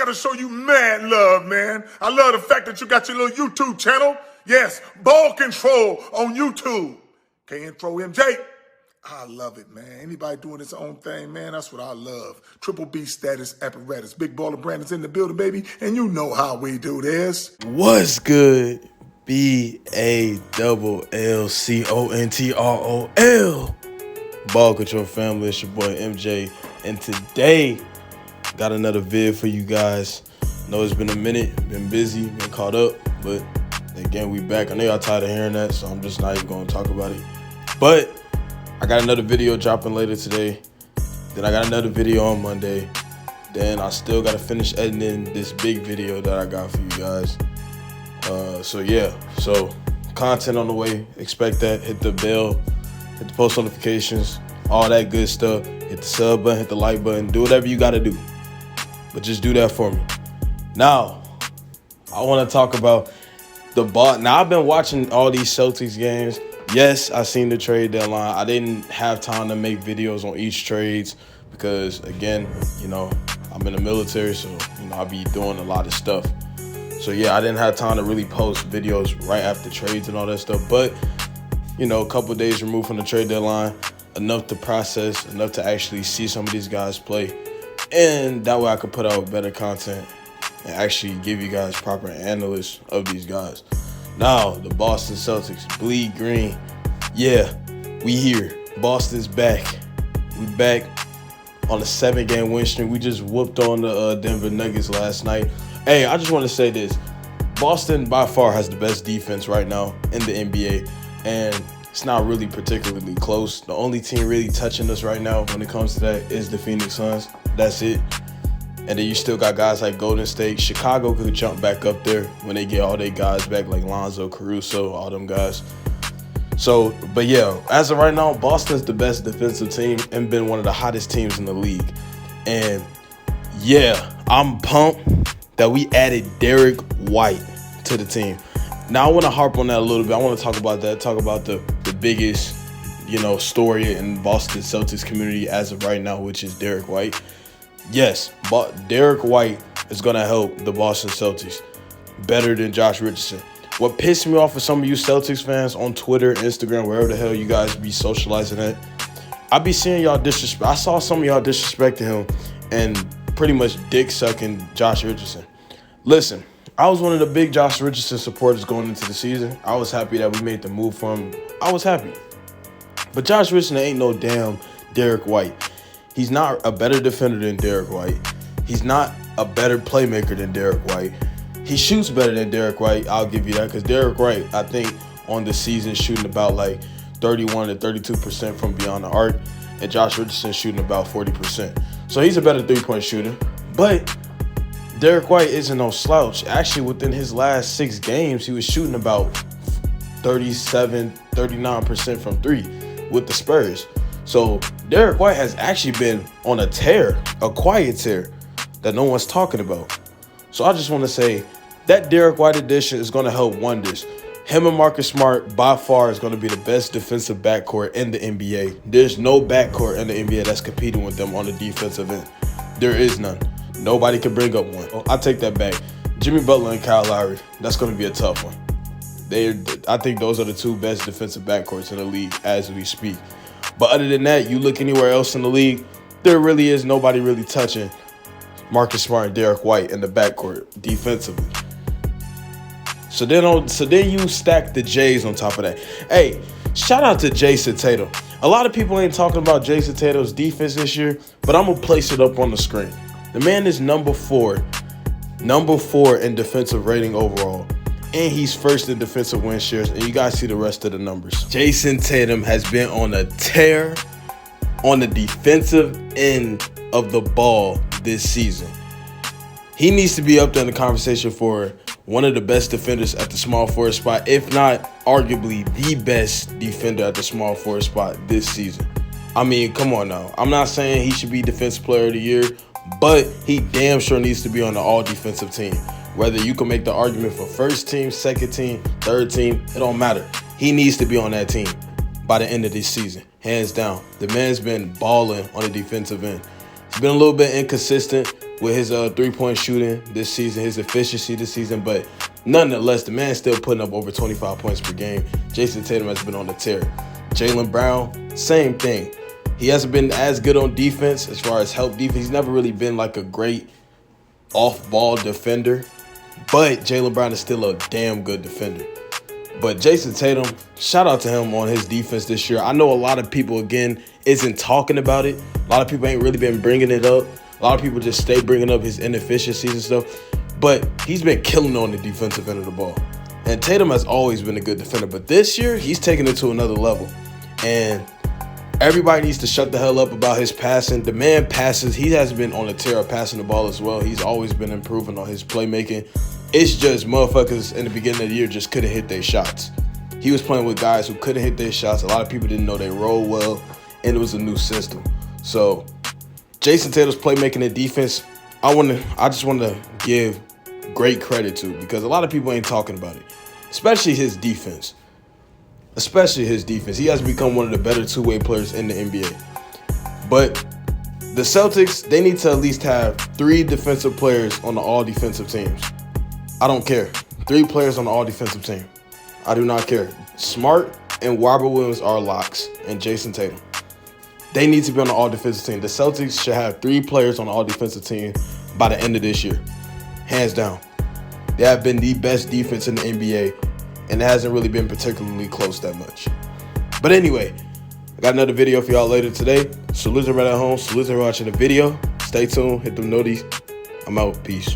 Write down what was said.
gotta show you mad love, man. I love the fact that you got your little YouTube channel. Yes, Ball Control on YouTube. Can't throw MJ. I love it, man. Anybody doing his own thing, man, that's what I love. Triple B status apparatus. Big Baller Brandon's in the building, baby, and you know how we do this. What's good? BALLCONTROL. Ball Control family, it's your boy MJ, and today got another vid for you guys. Know it's been a minute, been busy, been caught up, but again, we back. I know y'all tired of hearing that, so I'm just not even gonna talk about it. But I got another video dropping later today. Then I got another video on Monday. Then I still gotta finish editing this big video that I got for you guys. So content on the way. Expect that. Hit the bell, hit the post notifications, all that good stuff. Hit the sub button, hit the like button, do whatever you gotta do. But just do that for me. Now, I wanna talk about the ball. Now, I've been watching all these Celtics games. Yes, I seen the trade deadline. I didn't have time to make videos on each trades because, again, you know, I'm in the military, so, you know, I be doing a lot of stuff. So, yeah, I didn't have time to really post videos right after trades and all that stuff. But, you know, a couple of days removed from the trade deadline, enough to process, enough to actually see some of these guys play. And that way I could put out better content and actually give you guys proper analysis of these guys. Now, the Boston Celtics, bleed green. Yeah, we here. Boston's back. We back on a 7-game win streak. We just whooped on the Denver Nuggets last night. Hey, I just want to say this. Boston, by far, has the best defense right now in the NBA. And it's not really particularly close. The only team really touching us right now when it comes to that is the Phoenix Suns. That's it. And then you still got guys like Golden State. Chicago could jump back up there when they get all their guys back, like Lonzo, Caruso, all them guys. So, but yeah, as of right now, Boston's the best defensive team and been one of the hottest teams in the league. And yeah, I'm pumped that we added Derek White to the team. Now, I want to harp on that a little bit. I want to talk about that, talk about the biggest, you know, story in Boston Celtics community as of right now, which is Derek White. Yes, but Derek White is going to help the Boston Celtics better than Josh Richardson. What pissed me off with some of you Celtics fans on Twitter, Instagram, wherever the hell you guys be socializing at, I be seeing y'all disrespect. I saw some of y'all disrespecting him and pretty much dick-sucking Josh Richardson. Listen, I was one of the big Josh Richardson supporters going into the season. I was happy that we made the move for him. I was happy. But Josh Richardson ain't no damn Derek White. He's not a better defender than Derek White. He's not a better playmaker than Derek White. He shoots better than Derek White, I'll give you that, because Derek White, I think, on the season shooting about like 31 to 32% from beyond the arc, and Josh Richardson shooting about 40%. So he's a better three-point shooter. But Derek White isn't no slouch. Actually, within his last 6 games, he was shooting about 37, 39% from three with the Spurs. So Derek White has actually been on a tear, a quiet tear that no one's talking about. So I just want to say that Derek White addition is going to help wonders. Him and Marcus Smart by far is going to be the best defensive backcourt in the NBA. There's no backcourt in the NBA that's competing with them on the defensive end. There is none. Nobody can bring up one. I take that back. Jimmy Butler and Kyle Lowry, that's going to be a tough one. I think those are the 2 best defensive backcourts in the league as we speak. But other than that, you look anywhere else in the league, there really is nobody really touching Marcus Smart and Derek White in the backcourt defensively. So then you stack the Jays on top of that. Hey, shout out to Jason Tatum. A lot of people ain't talking about Jason Tatum's defense this year, but I'm going to place it up on the screen. The man is number 4 in defensive rating overall. And he's first in defensive win shares, and you guys see the rest of the numbers. Jason Tatum has been on a tear on the defensive end of the ball this season. He needs to be up there in the conversation for one of the best defenders at the small forward spot, if not arguably the best defender at the small forward spot this season. I mean, come on now. I'm not saying he should be Defensive Player of the Year, but he damn sure needs to be on the all-defensive team. Whether you can make the argument for first team, second team, third team, it don't matter. He needs to be on that team by the end of this season, hands down. The man's been balling on the defensive end. He's been a little bit inconsistent, with his three-point shooting this season, his efficiency this season, but nonetheless, the man's still putting up over 25 points per game. Jason Tatum has been on the tear. Jaylen Brown, same thing. He hasn't been as good on defense as far as help defense. He's never really been like a great off-ball defender, but Jaylen Brown is still a damn good defender. But Jason Tatum, shout out to him on his defense this year. I know a lot of people, again, isn't talking about it. A lot of people ain't really been bringing it up. A lot of people just stay bringing up his inefficiencies and stuff. But he's been killing on the defensive end of the ball. And Tatum has always been a good defender. But this year, he's taking it to another level. And everybody needs to shut the hell up about his passing. The man passes. He has been on a tear of passing the ball as well. He's always been improving on his playmaking. It's just motherfuckers in the beginning of the year just couldn't hit their shots. He was playing with guys who couldn't hit their shots. A lot of people didn't know they rolled well, and it was a new system. So Jason Tatum's playmaking and defense, I just want to give great credit to, because a lot of people ain't talking about it, especially his defense. He has become one of the better two-way players in the NBA. But the Celtics, they need to at least have 3 defensive players on the all-defensive teams. I don't care. 3 players on the all-defensive team. I do not care. Smart and Robert Williams are locks, and Jason Tatum. They need to be on the all-defensive team. The Celtics should have 3 players on the all-defensive team by the end of this year. Hands down. They have been the best defense in the NBA, and it hasn't really been particularly close that much. But anyway, I got another video for y'all later today. Salute everybody at home. Salute everybody watching the video. Stay tuned. Hit them noties. I'm out. Peace.